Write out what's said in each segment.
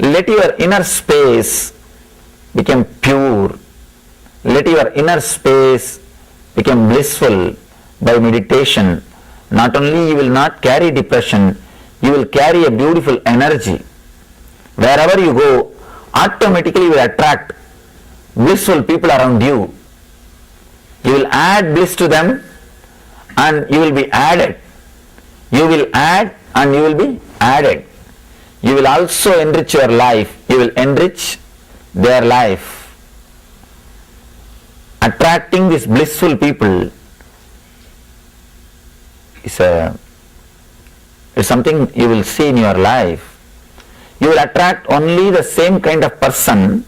Let your inner space become pure. Let your inner space become blissful by meditation. Not only you will not carry depression, you will carry a beautiful energy. Wherever you go, automatically you will attract blissful people around you. You will add bliss to them and you will be added. You will add and you will be added. You will also enrich your life. You will enrich their life. Attracting these blissful people is something you will see in your life. You will attract only the same kind of person,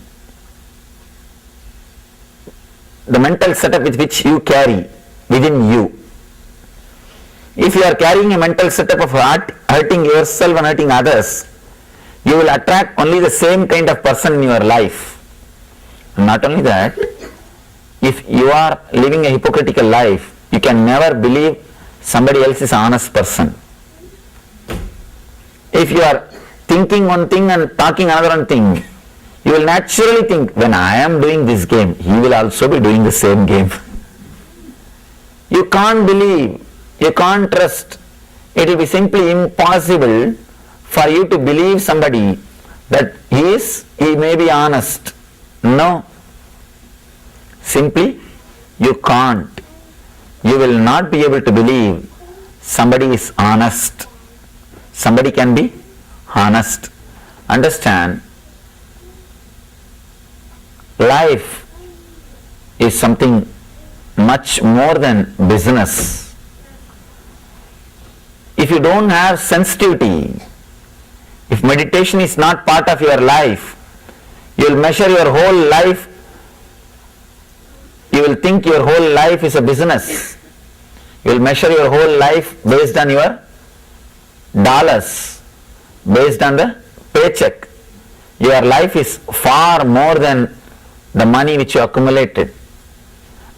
the mental setup with which you carry within you. If you are carrying a mental setup of hurting yourself and hurting others, you will attract only the same kind of person in your life. Not only that, if you are living a hypocritical life, you can never believe somebody else is an honest person. If you are thinking one thing and talking another one thing, you will naturally think, when I am doing this game, he will also be doing the same game. You can't believe, you can't trust. It will be simply impossible for you to believe somebody that he may be honest. No. Simply, you can't. You will not be able to believe somebody is honest. Somebody can be honest. Understand, life is something much more than business. If you don't have sensitivity, if meditation is not part of your life, you will measure your whole life, you will think your whole life is a business. You will measure your whole life based on your dollars, based on the paycheck. Your life is far more than the money which you accumulated.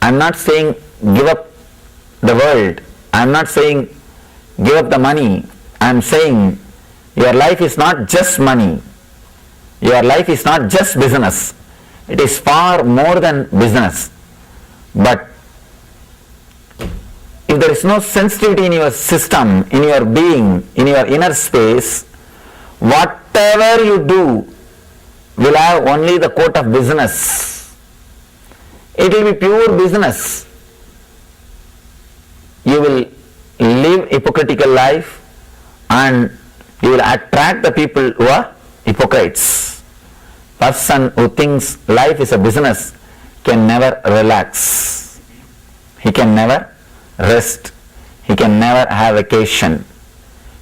I am not saying give up the world. I am not saying give up the money. I am saying your life is not just money. Your life is not just business. It is far more than business. But if there is no sensitivity in your system, in your being, in your inner space, whatever you do will have only the coat of business. It will be pure business. You will live hypocritical life and you will attract the people who are hypocrites. Person who thinks life is a business can never relax. He can never rest. He can never have vacation.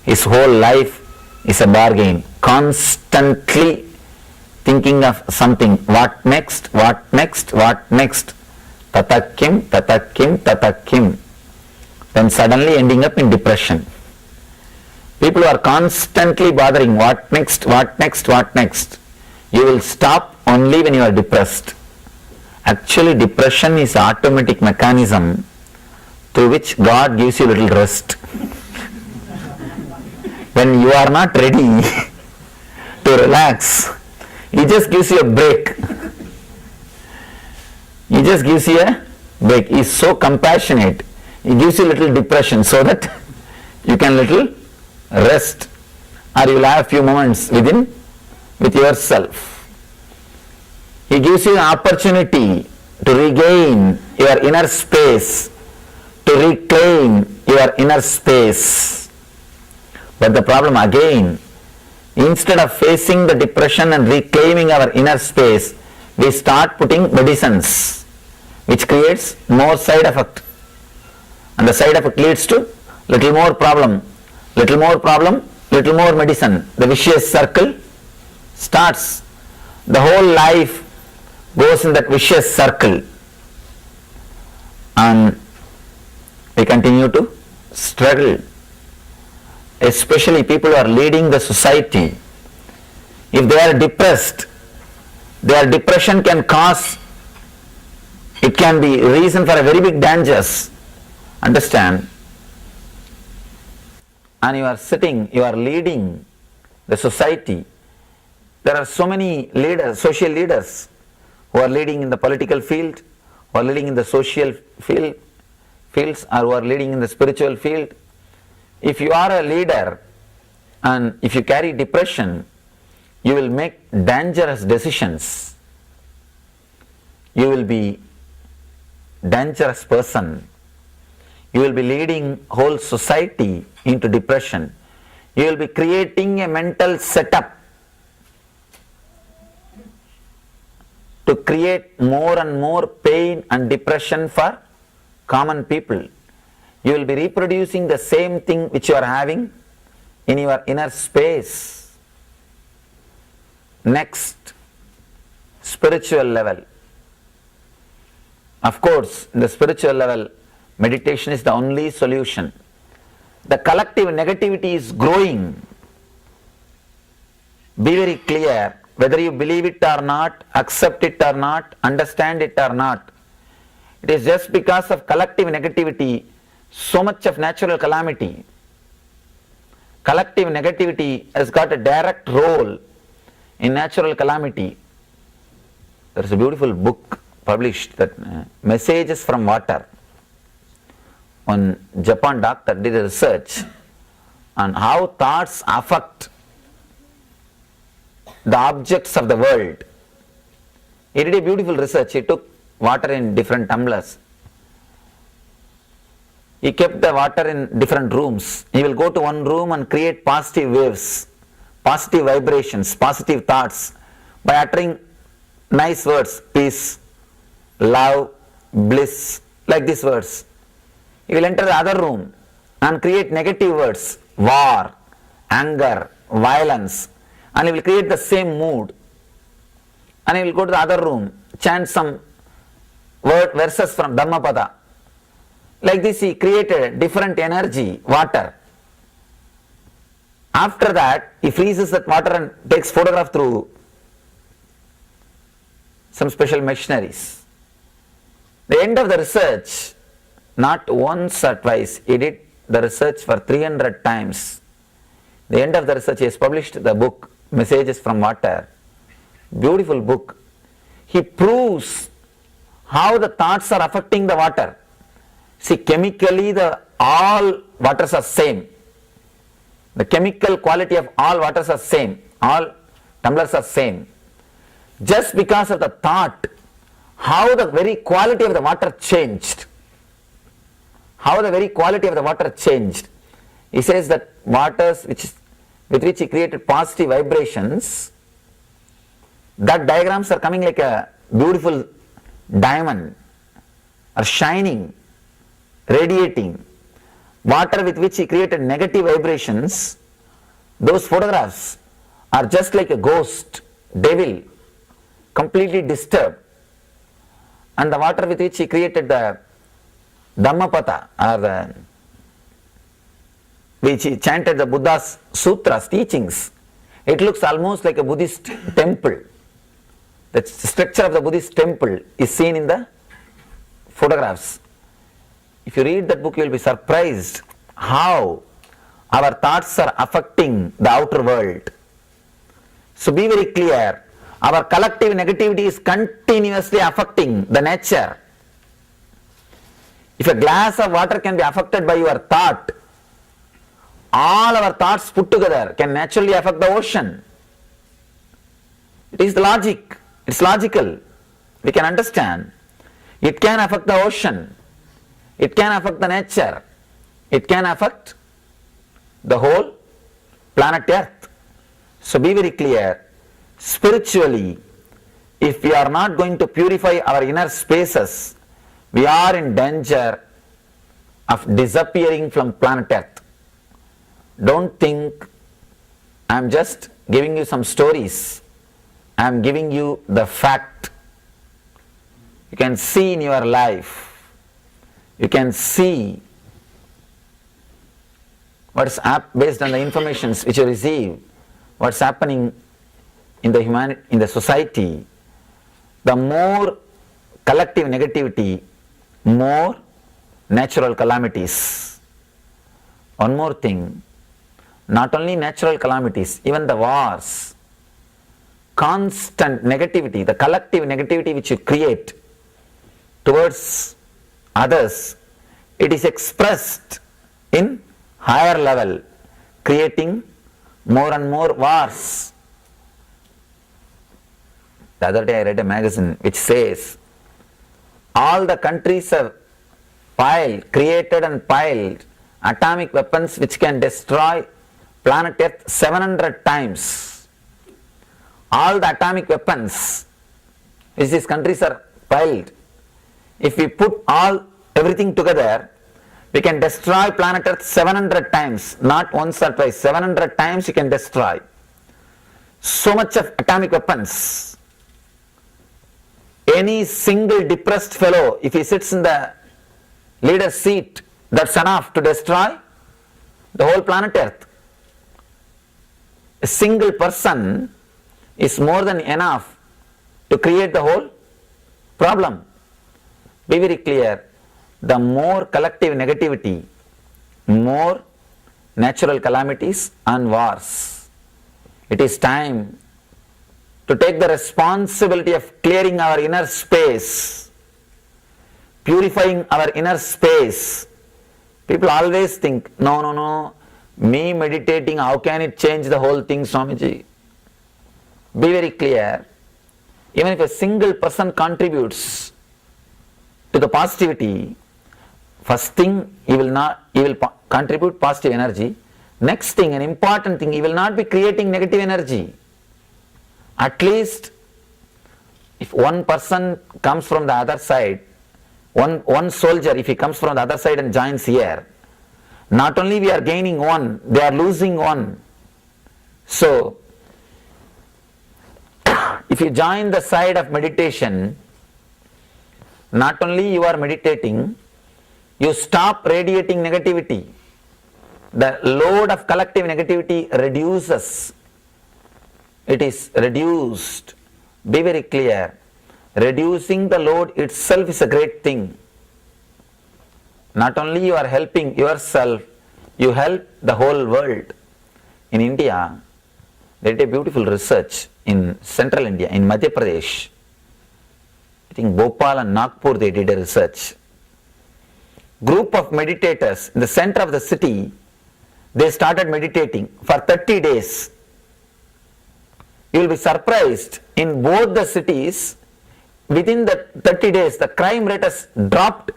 His whole life is a bargain. Constantly thinking of something. What next? What next? What next? Tatakim, tatakim, tatakim. Then suddenly ending up in depression. People are constantly bothering what next, what next, what next. You will stop only when you are depressed. Actually, depression is an automatic mechanism through which God gives you a little rest. When you are not ready to relax, He just gives you a break. He just gives you a break. He is so compassionate. He gives you a little depression so that you can little rest, or you will have a few moments with yourself. He gives you an opportunity to regain your inner space, to reclaim your inner space. But the problem again, instead of facing the depression and reclaiming our inner space, we start putting medicines, which creates more side effect. And the side effect leads to little more problem, little more problem, little more medicine. The vicious circle starts. The whole life goes in that vicious circle. And we continue to struggle. Especially people who are leading the society. If they are depressed, their depression can cause, it can be reason for a very big dangers. Understand? And you are sitting, you are leading the society. There are so many leaders, social leaders, who are leading in the political field, who are leading in the social fields, or who are leading in the spiritual field. If you are a leader and if you carry depression, you will make dangerous decisions. You will be dangerous person. You will be leading whole society into depression. You will be creating a mental setup to create more and more pain and depression for common people. You will be reproducing the same thing which you are having in your inner space. Next, spiritual level. Of course, in the spiritual level, meditation is the only solution. The collective negativity is growing. Be very clear, whether you believe it or not, accept it or not, understand it or not. It is just because of collective negativity, so much of natural calamity. Collective negativity has got a direct role in natural calamity. There is a beautiful book published, that Messages from Water. One Japan doctor did a research on how thoughts affect the objects of the world. He did a beautiful research. He took water in different tumblers. He kept the water in different rooms. He will go to one room and create positive waves, positive vibrations, positive thoughts by uttering nice words, peace, love, bliss, like these words. He will enter the other room and create negative words, war, anger, violence, and he will create the same mood. And he will go to the other room, chant some verses from Dhammapada. Like this he created different energy, water. After that, he freezes that water and takes photograph through some special machineries. The end of the research, not once or twice, he did the research for 300 times. The end of the research, he has published the book, Messages from Water. Beautiful book. He proves how the thoughts are affecting the water. See, chemically all waters are same. The chemical quality of all waters are same. All tumblers are same. Just because of the thought, how the very quality of the water changed. How the very quality of the water changed. He says that waters with which he created positive vibrations, that diagrams are coming like a beautiful diamond, are shining, radiating. Water with which he created negative vibrations, those photographs are just like a ghost, devil, completely disturbed. And the water with which he created the Dhammapada, or which he chanted the Buddha's sutras, teachings, it looks almost like a Buddhist temple. The structure of the Buddhist temple is seen in the photographs. If you read that book, you will be surprised how our thoughts are affecting the outer world. So be very clear, our collective negativity is continuously affecting the nature. If a glass of water can be affected by your thought, all our thoughts put together can naturally affect the ocean. It is the logic, it's logical, we can understand. It can affect the ocean, it can affect the nature, it can affect the whole planet Earth. So be very clear, spiritually, if we are not going to purify our inner spaces, we are in danger of disappearing from planet Earth. Don't think I am just giving you some stories, I am giving you the fact. You can see in your life, you can see what is based on the information which you receive, what's happening in the society. The more collective negativity, more natural calamities. One more thing, not only natural calamities, even the wars. constant negativity, the collective negativity which you create towards others, it is expressed in higher level, creating more and more wars. The other day I read a magazine which says all the countries have created and piled atomic weapons which can destroy planet Earth 700 times. All the atomic weapons which these countries are piled, if we put everything together, we can destroy planet Earth 700 times, not once or twice, 700 times you can destroy. So much of atomic weapons. Any single depressed fellow, if he sits in the leader's seat, that's enough to destroy the whole planet Earth. A single person is more than enough to create the whole problem. Be very clear, the more collective negativity, more natural calamities and wars. It is time to take the responsibility of clearing our inner space, purifying our inner space. People always think, no, me meditating, how can it change the whole thing, Swamiji? Be very clear, even if a single person contributes to the positivity, first thing he will contribute positive energy. Next thing, an important thing, he will not be creating negative energy. At least if one person comes from the other side, one soldier, if he comes from the other side and joins here, not only we are gaining one, they are losing one. So if you join the side of meditation, not only you are meditating, you stop radiating negativity. The load of collective negativity reduces. It is reduced. Be very clear. Reducing the load itself is a great thing. Not only you are helping yourself, you help the whole world. In India, they did a beautiful research in central India, in Madhya Pradesh. I think Bhopal and Nagpur, they did a research. Group of meditators in the center of the city, they started meditating for 30 days. You will be surprised, in both the cities, within the 30 days, the crime rate has dropped.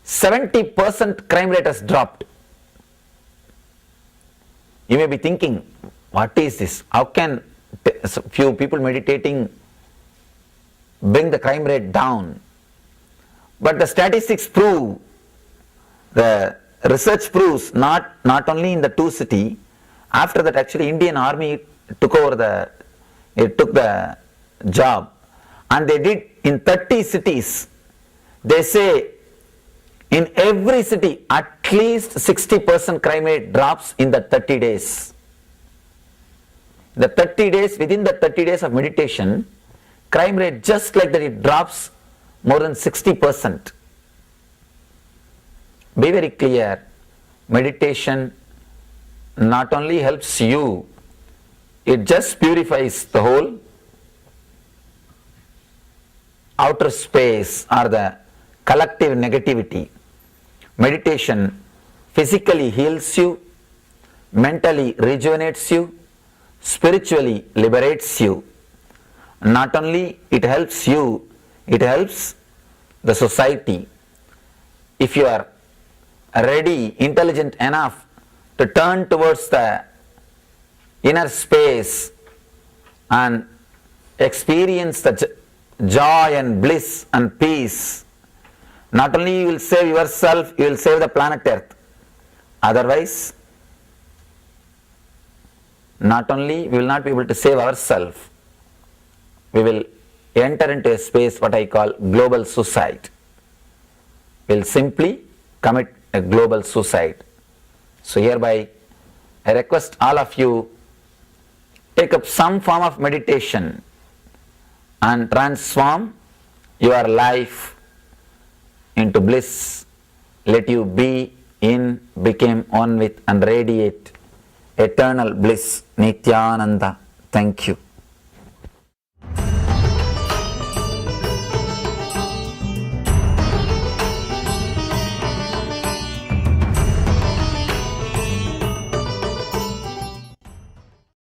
70% crime rate has dropped. You may be thinking, what is this? How can few people meditating bring the crime rate down? But the statistics prove, the research proves, not only in the two cities, after that actually Indian army took the job, and they did in 30 cities. They say in every city at least 60% crime rate drops in the 30 days. Within the 30 days of meditation, crime rate just like that, it drops more than 60%. Be very clear, meditation not only helps you, it just purifies the whole outer space or the collective negativity. Meditation physically heals you, mentally rejuvenates you, spiritually liberates you. Not only it helps you, it helps the society. If you are ready, intelligent enough to turn towards the inner space and experience the joy and bliss and peace, not only you will save yourself, you will save the planet Earth. Otherwise, not only we will not be able to save ourselves, we will enter into a space what I call global suicide. We will simply commit a global suicide. So hereby I request all of you, take up some form of meditation and transform your life into bliss. Let you be in, become one with and radiate eternal bliss. Nityananda. Thank you.